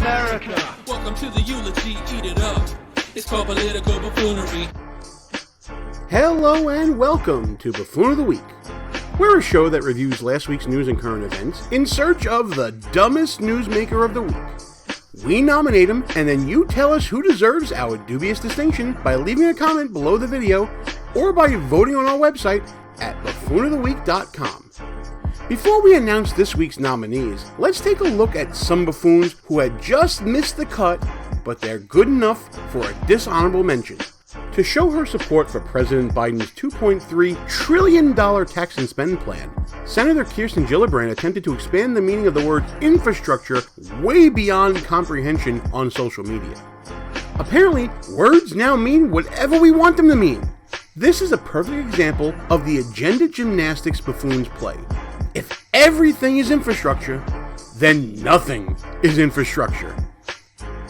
America. Welcome to the eulogy, eat it up. It's called political buffoonery. Hello and welcome to Buffoon of the Week. We're a show that reviews last week's news and current events in search of the dumbest newsmaker of the week. We nominate them, and then you tell us who deserves our dubious distinction by leaving a comment below the video or by voting on our website at buffoonoftheweek.com. Before we announce this week's nominees, let's take a look at some buffoons who had just missed the cut, but they're good enough for a dishonorable mention. To show her support for President Biden's $2.3 trillion tax and spend plan, Senator Kirsten Gillibrand attempted to expand the meaning of the word infrastructure way beyond comprehension on social media. Apparently, words now mean whatever we want them to mean. This is a perfect example of the agenda gymnastics buffoons play. If everything is infrastructure, then nothing is infrastructure.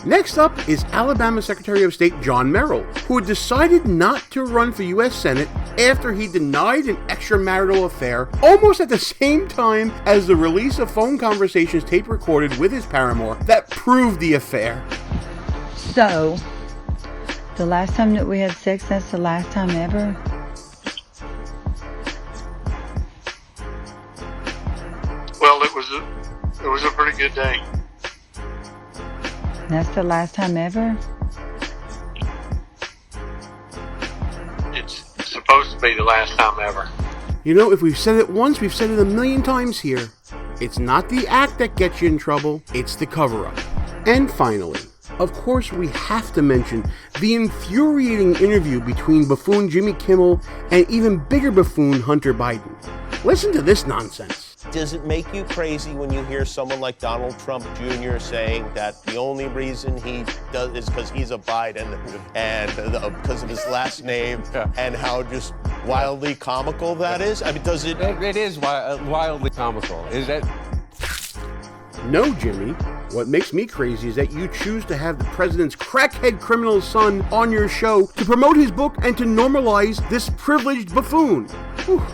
Next up is Alabama Secretary of State John Merrill, who had decided not to run for U.S. Senate after he denied an extramarital affair almost at the same time as the release of phone conversations tape recorded with his paramour that proved the affair. So, the last time that we had sex, that's the last time ever? Well, it was a pretty good day. That's the last time ever? It's supposed to be the last time ever. You know, if we've said it once, we've said it a million times here. It's not the act that gets you in trouble, it's the cover-up. And finally, of course we have to mention the infuriating interview between buffoon Jimmy Kimmel and even bigger buffoon Hunter Biden. Listen to this nonsense. Does it make you crazy when you hear someone like Donald Trump Jr. saying that the only reason he does is because he's a Biden and because of his last name, and how just wildly comical that is? I mean, does it? It is wildly comical. Is that? No, Jimmy. What makes me crazy is that you choose to have the president's crackhead criminal son on your show to promote his book and to normalize this privileged buffoon. Whew.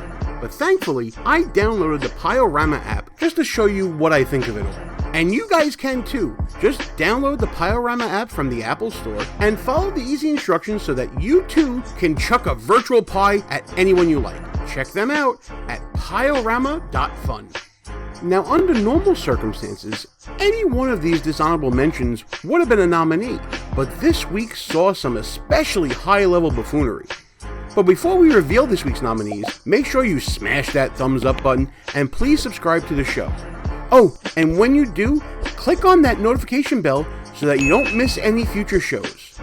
But thankfully, I downloaded the Piorama app just to show you what I think of it all. And you guys can too. Just download the Piorama app from the Apple Store and follow the easy instructions so that you too can chuck a virtual pie at anyone you like. Check them out at piorama.fun. Now, under normal circumstances, any one of these dishonorable mentions would have been a nominee, but this week saw some especially high-level buffoonery. But before we reveal this week's nominees, make sure you smash that thumbs up button and please subscribe to the show. Oh, and when you do, click on that notification bell so that you don't miss any future shows.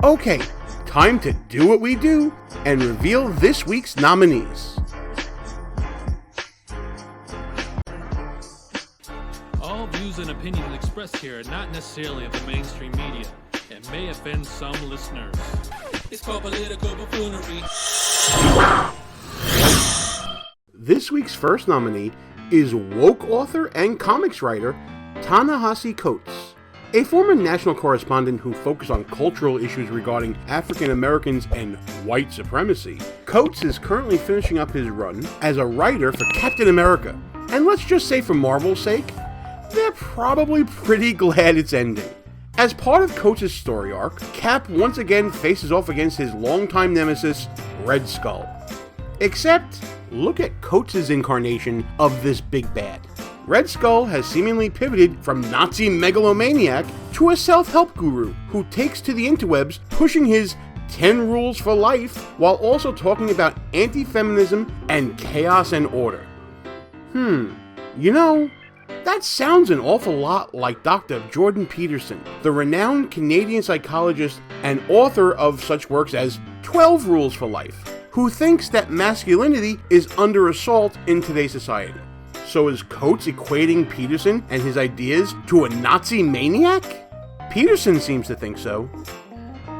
Okay, time to do what we do and reveal this week's nominees. All views and opinions expressed here are not necessarily of the mainstream media and may offend some listeners. It's called political buffoonery. This week's first nominee is woke author and comics writer Ta-Neheisi Coates. A former national correspondent who focused on cultural issues regarding African Americans and white supremacy, Coates is currently finishing up his run as a writer for Captain America. And let's just say for Marvel's sake, they're probably pretty glad it's ending. As part of Coates' story arc, Cap once again faces off against his longtime nemesis, Red Skull. Except, look at Coates' incarnation of this big bad. Red Skull has seemingly pivoted from Nazi megalomaniac to a self-help guru who takes to the interwebs pushing his 10 rules for life while also talking about anti-feminism and chaos and order. You know, that sounds an awful lot like Dr. Jordan Peterson, the renowned Canadian psychologist and author of such works as 12 Rules for Life, who thinks that masculinity is under assault in today's society. So is Coates equating Peterson and his ideas to a Nazi maniac? Peterson seems to think so.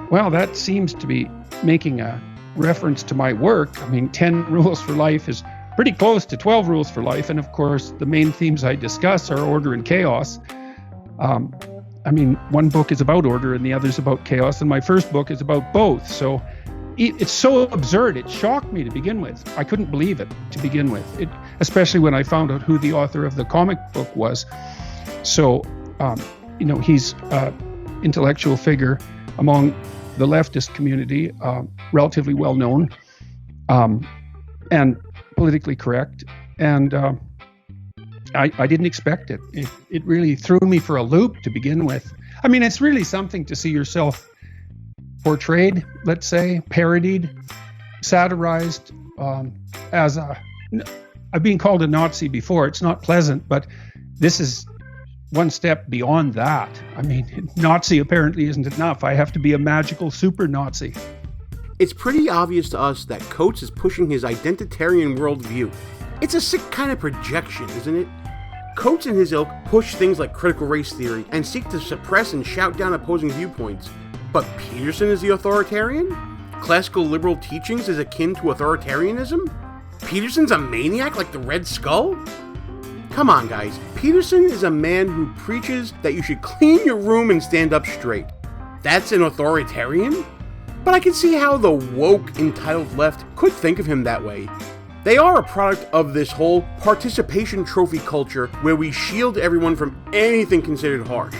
Well, that seems to be making a reference to my work. I mean, 10 Rules for Life is pretty close to 12 Rules for Life. And of course, the main themes I discuss are order and chaos. I mean, one book is about order and the other is about chaos. And my first book is about both. So it's so absurd. It shocked me to begin with. I couldn't believe it to begin with, especially when I found out who the author of the comic book was. So he's an intellectual figure among the leftist community, relatively well known, and politically correct. And I didn't expect it. It really threw me for a loop to begin with. I mean, it's really something to see yourself portrayed, let's say, parodied, satirized as I've been called a Nazi before. It's not pleasant, but this is one step beyond that. I mean, Nazi apparently isn't enough. I have to be a magical super Nazi. It's pretty obvious to us that Coates is pushing his identitarian worldview. It's a sick kind of projection, isn't it? Coates and his ilk push things like critical race theory and seek to suppress and shout down opposing viewpoints. But Peterson is the authoritarian? Classical liberal teachings is akin to authoritarianism? Peterson's a maniac like the Red Skull? Come on, guys. Peterson is a man who preaches that you should clean your room and stand up straight. That's an authoritarian? But I can see how the woke, entitled left could think of him that way. They are a product of this whole participation trophy culture where we shield everyone from anything considered harsh.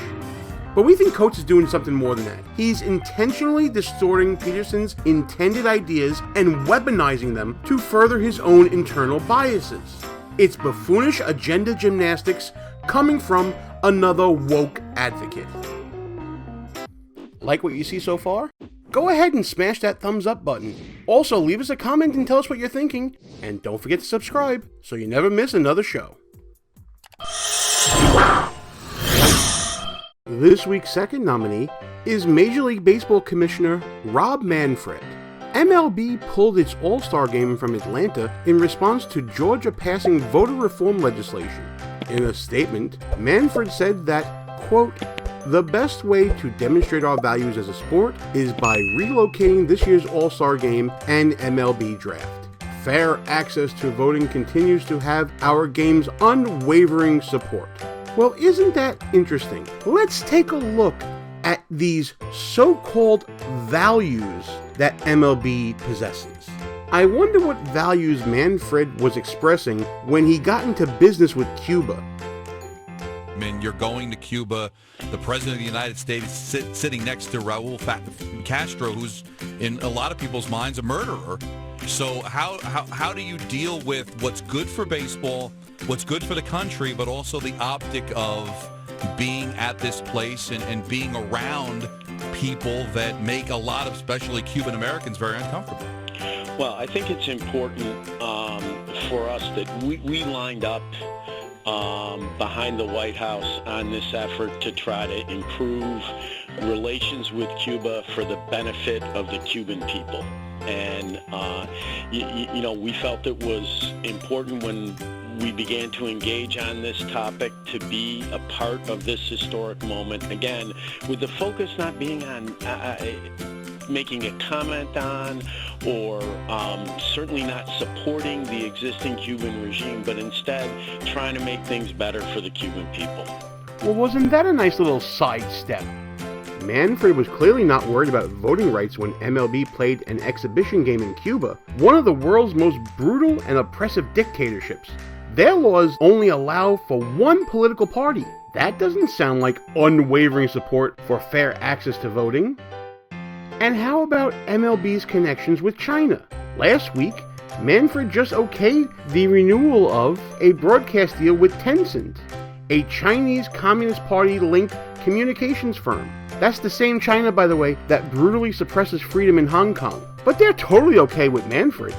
But we think Coates is doing something more than that. He's intentionally distorting Peterson's intended ideas and weaponizing them to further his own internal biases. It's buffoonish agenda gymnastics coming from another woke advocate. Like what you see so far? Go ahead and smash that thumbs up button. Also, leave us a comment and tell us what you're thinking. And don't forget to subscribe so you never miss another show. This week's second nominee is Major League Baseball Commissioner Rob Manfred. MLB pulled its All-Star game from Atlanta in response to Georgia passing voter reform legislation. In a statement, Manfred said that, quote, "The best way to demonstrate our values as a sport is by relocating this year's All-Star game and MLB draft. Fair access to voting continues to have our game's unwavering support." Well, isn't that interesting? Let's take a look at these so-called values that MLB possesses. I wonder what values Manfred was expressing when he got into business with Cuba. I mean, you're going to Cuba, the president of the United States sitting next to Raul Castro, who's in a lot of people's minds a murderer. So how do you deal with what's good for baseball, what's good for the country, but also the optic of being at this place and being around people that make a lot of, especially Cuban Americans, very uncomfortable? Well, I think it's important for us that we lined up behind the White House on this effort to try to improve relations with Cuba for the benefit of the Cuban people. And, we felt it was important when we began to engage on this topic to be a part of this historic moment, again, with the focus not being on making a comment on or certainly not supporting the existing Cuban regime, but instead trying to make things better for the Cuban people. Well, wasn't that a nice little sidestep? Manfred was clearly not worried about voting rights when MLB played an exhibition game in Cuba, one of the world's most brutal and oppressive dictatorships. Their laws only allow for one political party. That doesn't sound like unwavering support for fair access to voting. And how about MLB's connections with China? Last week, Manfred just okayed the renewal of a broadcast deal with Tencent, a Chinese Communist Party-linked communications firm. That's the same China, by the way, that brutally suppresses freedom in Hong Kong. But they're totally okay with Manfred.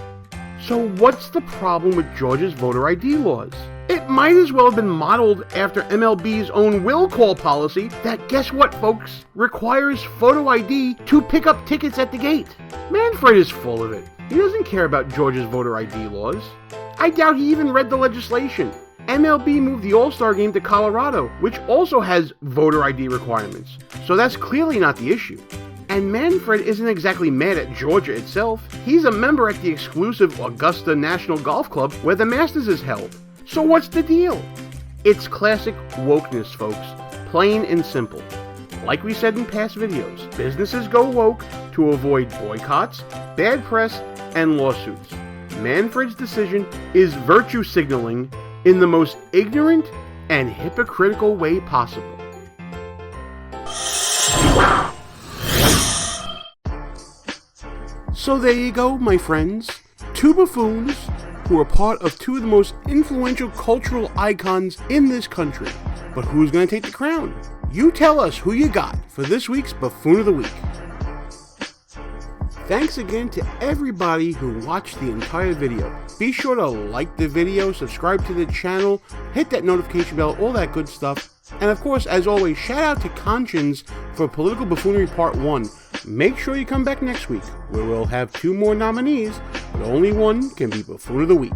So what's the problem with Georgia's voter ID laws? It might as well have been modeled after MLB's own will call policy that, guess what, folks, requires photo ID to pick up tickets at the gate. Manfred is full of it. He doesn't care about Georgia's voter ID laws. I doubt he even read the legislation. MLB moved the All-Star game to Colorado, which also has voter ID requirements. So that's clearly not the issue. And Manfred isn't exactly mad at Georgia itself. He's a member at the exclusive Augusta National Golf Club where the Masters is held. So what's the deal? It's classic wokeness, folks. Plain and simple. Like we said in past videos, businesses go woke to avoid boycotts, bad press, and lawsuits. Manfred's decision is virtue signaling in the most ignorant and hypocritical way possible. So there you go, my friends. Two buffoons who are part of two of the most influential cultural icons in this country. But who's going to take the crown? You tell us who you got for this week's Buffoon of the Week. Thanks again to everybody who watched the entire video. Be sure to like the video, subscribe to the channel, hit that notification bell, all that good stuff. And of course, as always, shout out to Conscience for Political Buffoonery Part 1. Make sure you come back next week, where we'll have 2 more nominees, but only one can be Buffoon of the Week.